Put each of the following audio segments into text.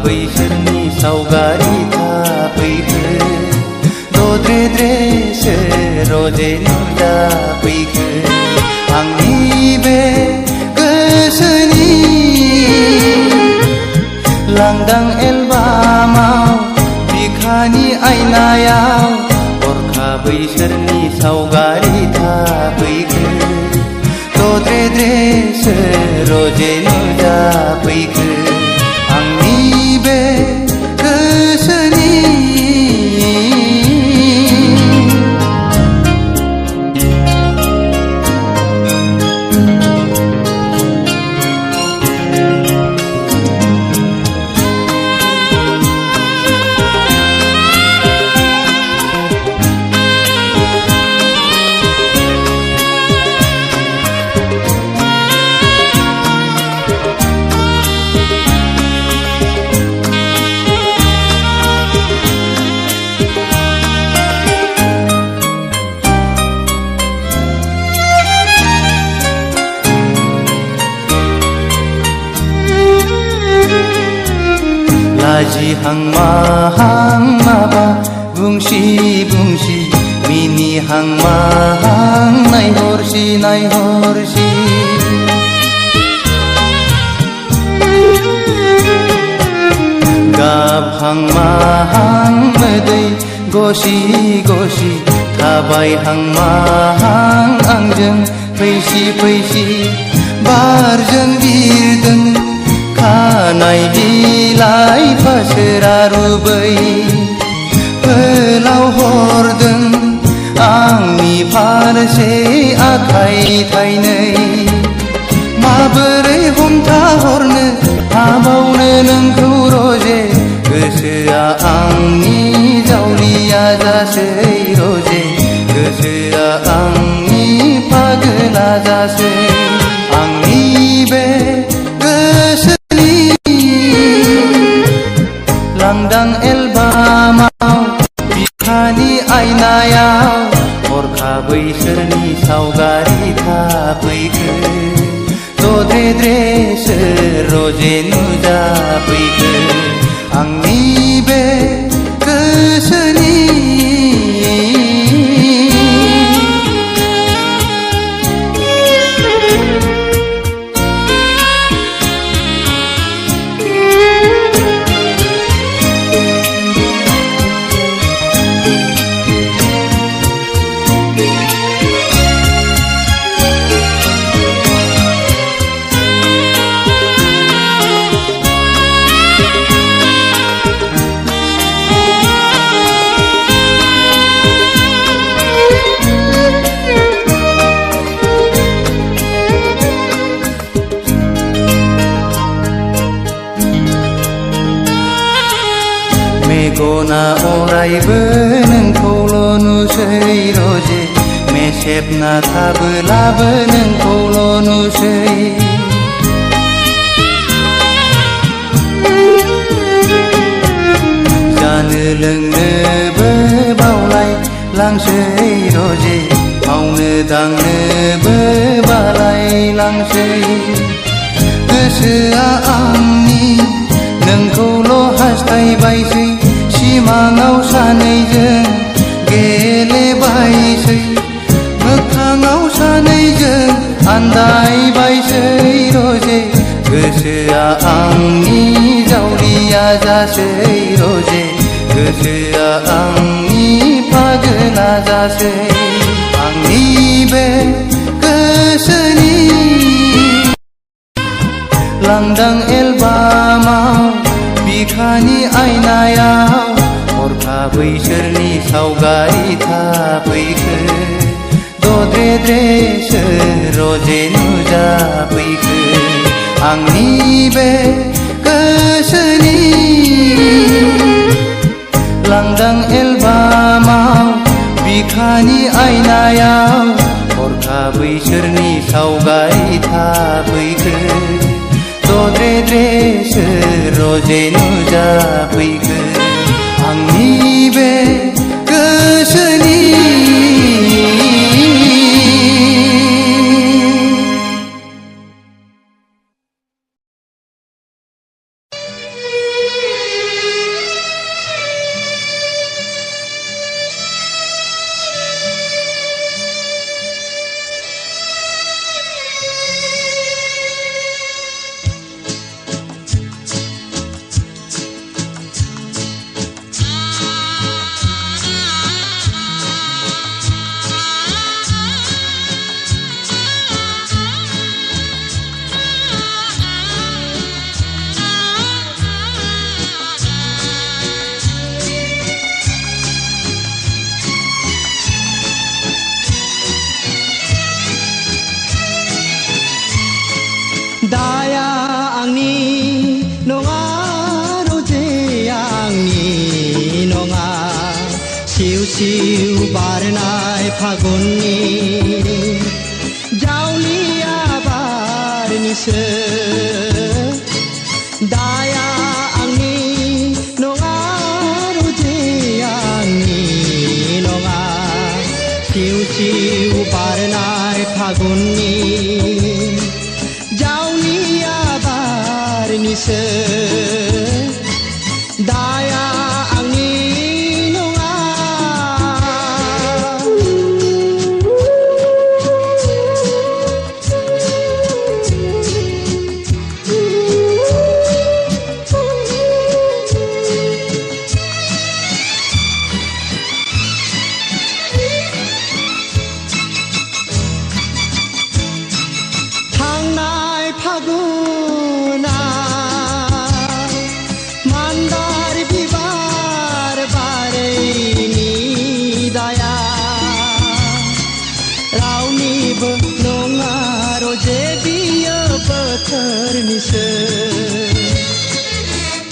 बैसोरनि सावगारि थाफैखो दद्रेद्रेसो रजे नुजाफैखो आंनि बे गोसोनि लांदां एलबामाव बिखानि आयनायाव हरखाब बैसोरनि सावगारि थाफैखो दद्रेद्रेसो रजे नुजाफैखो आंनि बे गोसोनि लाजिहां माहां माबा बुंसि बुंसि मिनिहां माहां नायहरसि नायहरसि गाबहां माहां मोदै गसि गसि थाबायहां माहां आंजों फैसि फैसि बारजों बिरदों खानाय बिलाइ फासोरा रुबै फोलाव हरदों आंनि फारसे आखाइ थाइनै माबोरै हमथाहरनो हाबावनो नोंखौ रजे गोसोआ आंनि जावलिया जासै रजे गोसोआ आंनि पागला जासै आंनि बे लांदां एलबामाव बिखानि आयनायाव हरखाब बैसोरनि सावगारि थाफैखो दद्रेद्रेसो रजे नुजाफैखो आंनि बे गोसोनि मेगना अरायबो नोंखौल' नुसै रजे मेसेबना थाबोलाबो नोंखौल' नुसै जानो लोंनोबो बावलाय लांसै रजे मावनो दांनोबो बालाय लांसै गोसोआ आंनि नोंखौल' हास्थायबायसै सिमाङाव सानैजों गेलेबायसै मोखाङाव सानैजों आन्दायबायसै रजे गोसोआ आंनि जावलिया जासै रजे गोसोआ आंनि पागला जासै आंनि बे गोसोनि लांदां एलबामाव बिखानि आयनायाव हरखाब बैसोरनि सावगारि थाफैखो दद्रेद्रेसो रजे नुजाफैखो आंनि बे गोसोनि लांदां एलबामाव बिखानि आयनायाव हरखाब बैसोरनि सावगारि थाफैखो दद्रेद्रेसो रजे नुजाफैखो आंनि बे गोसोनि सिउ बारनाय फागुननि जावलिया बारनिसो दाया आंनि नङा रुजे आंनि नङा सिउ सिउ बारनाय फागुननि जावलिया बारनिसो दाया आंनि नङा थांनाय फागुना मान्दार बिबार बारैनि दाया रावनिबो नङा रजे बियो बोथोरनिसो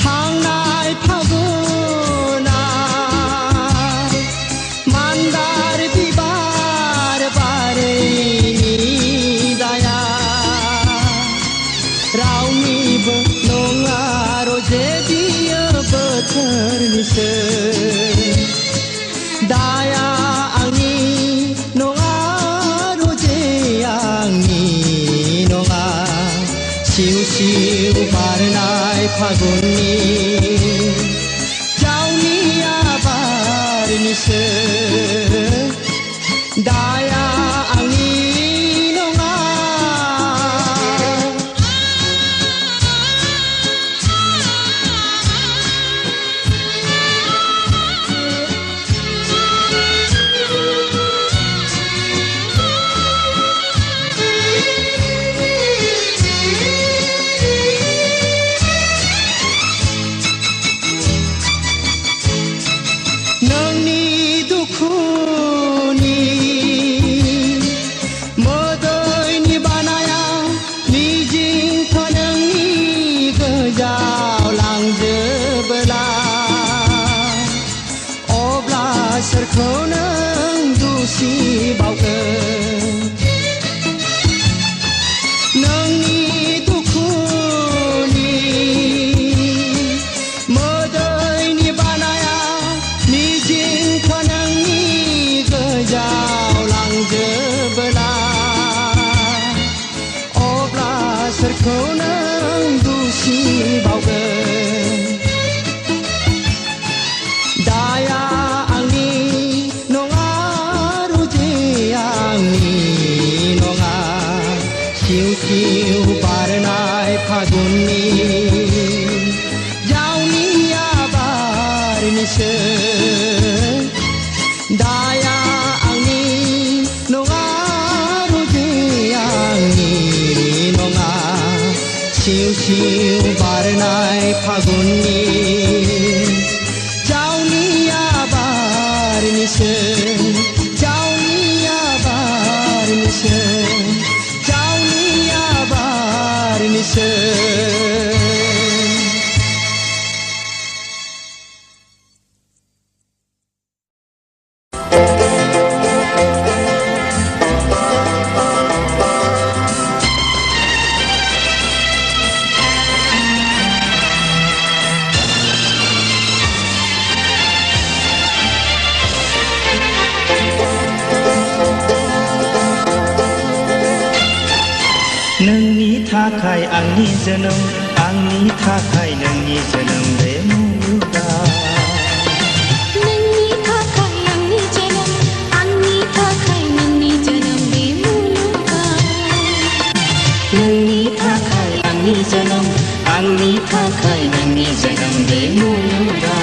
थांनाय फागुना मान्दार बिबार बारैनि दाया रावनिबो नङा रजे बियो बोथोरनिसो दाया आंनि नङा रजे आंनि नङा सिउ सिउ बारनाय फागुननि जावलिया बारनिसो दाया आंनि नङा नोंनि दुखुनि मोदैनि बानाया मिजिंथ नोंनि गोजाव लांजोबोला अब्ला सोरखौ नों दुसि बावगोन नोंनि दुखुनि मोदैनि बानाया मिजिंथ नोंनि गोजाव लांजोबोला अब्ला सोरखौ नों दुसि बावगोन दाया आंनि नङा रुजे आंनि नङा सिउ सिउ बारनाय फागुननि जावलिया बारनिसो दाया आंनि नङा रुजे आंनि नङा सिउ सिउ बारनाय फागुननि जावलिया बारनिसो जावलिया बारनिसो जावलिया बारनिसो नोंनि थाखाय आंनि जोनोम आंनि थाखाय नोंनि जोनोम बे मुलुगा नोंनि थाखाय आंनि जोनोम आंनि थाखाय नोंनि जोनोम बे मुलुगा नोंनि थाखाय आंनि जोनोम आंनि थाखाय नोंनि जोनोम बे मुलुगा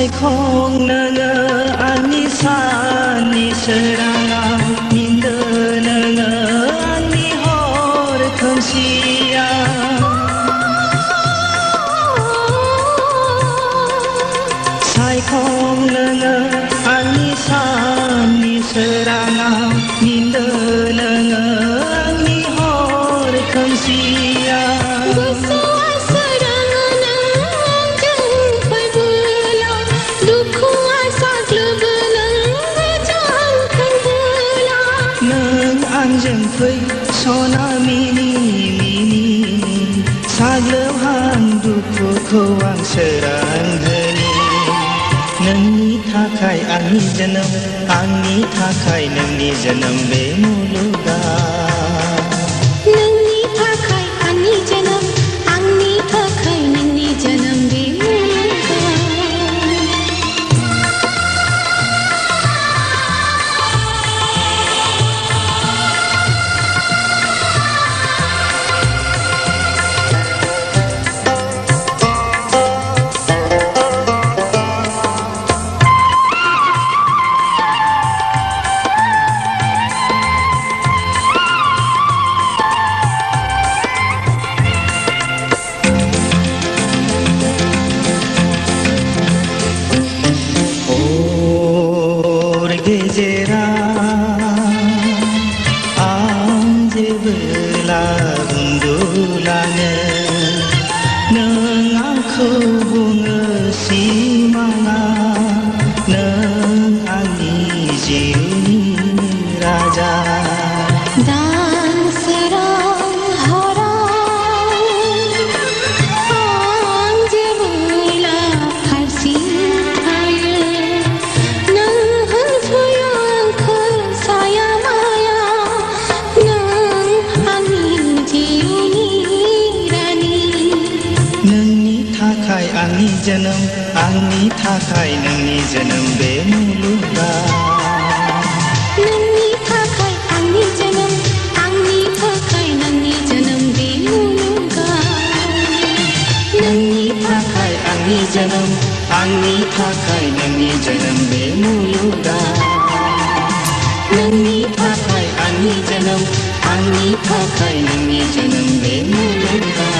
सायखं नोङो आंनि साननि सोराङाव मिन्दो नोङो आंनि हर खोमसियाव सायखं नोङो आंनि साननि सोराङाव मिन्दो नोङो आंनि हर खोमसियाव गोसोआ सोराङानो आंजों फैबोला दुखुआ साग्लोबोला जांखांबोला नों आंजों फै सना मिनि मिनि साग्लोबहां दुखुखौ आं सोरांहोनि नोंनि थाखाय आंनि जोनोम आंनि थाखाय नोंनि जोनोम बे मुलुगाव नोंनि थाखाय आंनि जोनोम आंनि थाखाय नोंनि जोनोम बे मुलुगाव हर गेजेराव आं जेबोला उन्दुलाङो नों आंखौ बुङो सिमाङा नों आंनि जिउनि राजा दान सोरां हराव आं जेबोला हारसिं थायो नों होनफैयो आंखौ साया माया नों आंनि जिउनि रानि नोंनि थाखाय आंनि जोनोम आंनि थाखाय नोंनि जोनोम बे मुलुगाव नोंनि थाखाय आंनि जोनोम आंनि थाखाय नोंनि जोनोम बे मुलुगाव नोंनि थाखाय आंनि जोनोम आंनि थाखाय नोंनि जोनोम बे मुलुगाव नोंनि थाखाय आंनि जोनोम आंनि थाखाय नोंनि जोनोम बे मुलुगाव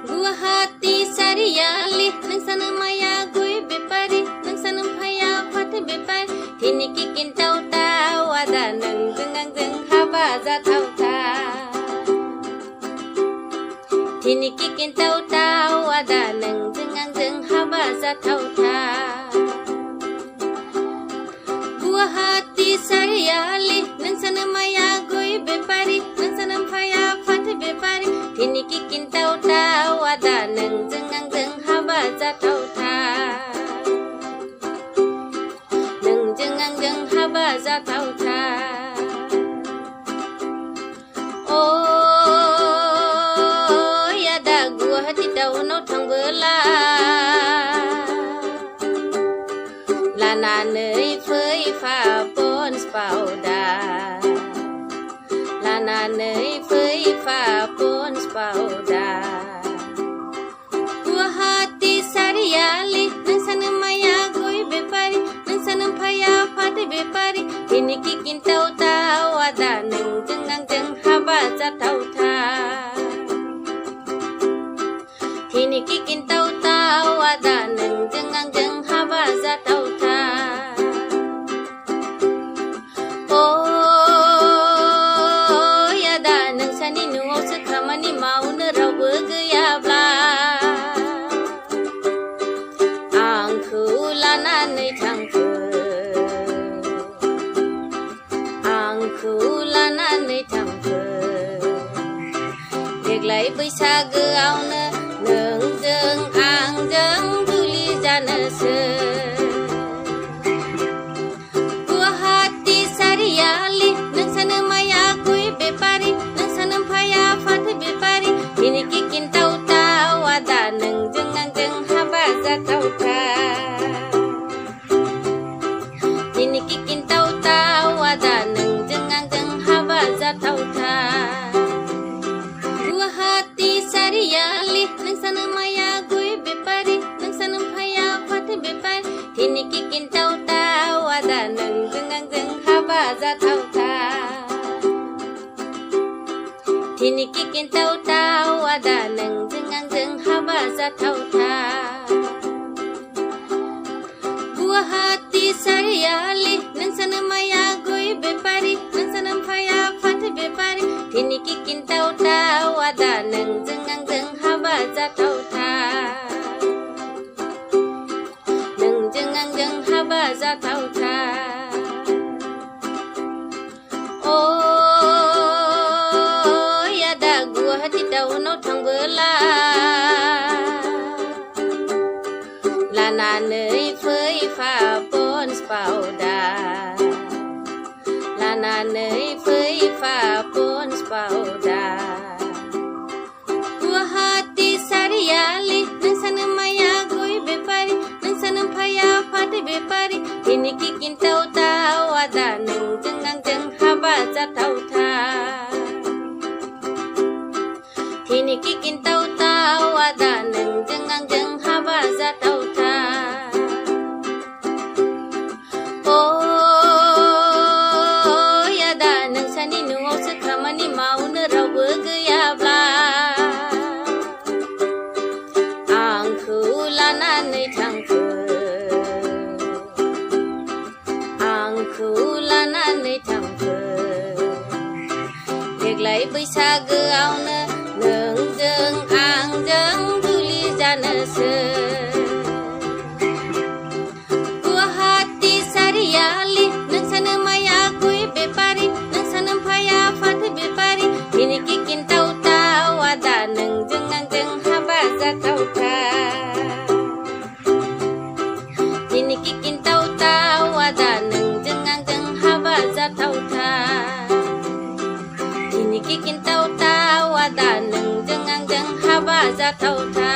गुवाहाटी सारियालि नोंसानो माया गय बेपारि नोंसानो फाया फाथो बेपारि दिनैखि किन्टाव दावादा नोंजों आंजों हाबा जाथावथाव दिनैखि किन्टाव दावादा नोंजों आंजों हाबा जाथावथाव गुवाहाटी सारियालि नोंसानो माया गय बेपारि नोंसानो फाया फाथो बेपारि दिनैखि किन्टाव दावादा नोंजों आंजों हाबा जाथावथाव नोंजों आंजों हाबा जाथावथाव अ यादा गुवाहाटी टाउनाव थांबोला लानानै फैफा पन्स पाउडार लानानै फैफा पन्स पाउडार गुवाहाटी सारियालि नोंसानो माया गय बेपारि नोंसानो फाया फाथो बेपारि दिनैखि किन्टाव दावादा नोंजों आंजों हाबा जाथावथाव दिनैखि किन्टाव दावादा नोंजों आंजों हाबा जाथावथाव अ यादा नोंसानि न'आवसो खामानि मावनो रावबो गैयाब्ला आंखौ लानानै थांफै आंखौ लानानै थांफै देग्लाय बैसागोआवनो नोंजों आंजों जुलि जानोसै गुवाहाटी सारियालि नोंसानो माया गय बेपारि नोंसानो फाया फाथो बेपारि दिनैखि किन्टाव दावादा नोंजों आंजों हाबा जाथावथाव दिनैखि किन्टाव दावादा नोंजों आंजों हाबा जाथावथाव दिनै किकिनताव ताव आदा नोंजों आंजों हाबा जाथावथा दिनै किकिनताव ताव आदा नोंजों आंजों हाबा जाथावथा गुवाहाटी सारियालि नोंसानो माया गय बेपारि नोंसानो फाया फाथो बेपारि दिनै किकिनताव ताव आदा नोंजों आंजों हाबा जाथावथा नोंजों आंजों हाबा जाथावथा अ आदा गुवाहाटी टाउनाव थांबोला लानानै फैफा पन्स पाउडार लानानै फैफा पन्स पाउडार गुवाहाटी सारियालि नोंसानो माया गय बेपारि नोंसानो फाया फाथो बेपारि दिनै किकिनताव ताव आदा नोंजों आंजों हाबा जाथावथा दिनै किकिनताव ताव आदा नोंजों आंजों हाबा जाथावथा अ आदा नोंसानि न'आवसो खामानि मावनो रावबो गैयाब्ला आंखौ लानानै थांफो आंखौ लानानै थांफो देग्लाय बैसागोआवनो नोंजों आंजों जुलि जानोसै गुवाहाटी सारियालि नोंसानो माया गय बेपारि नोंसानो फाया फाथो बेपारि दिनै किकिनताव ताव आदा नोंजों आंजों हाबा जाथावथा दिनै किकिनताव ताव आदा नोंजों आंजों हाबा जाथावथा दिनै किकिनताव ताव आदा नोंजों आंजों हाबा जाथावथा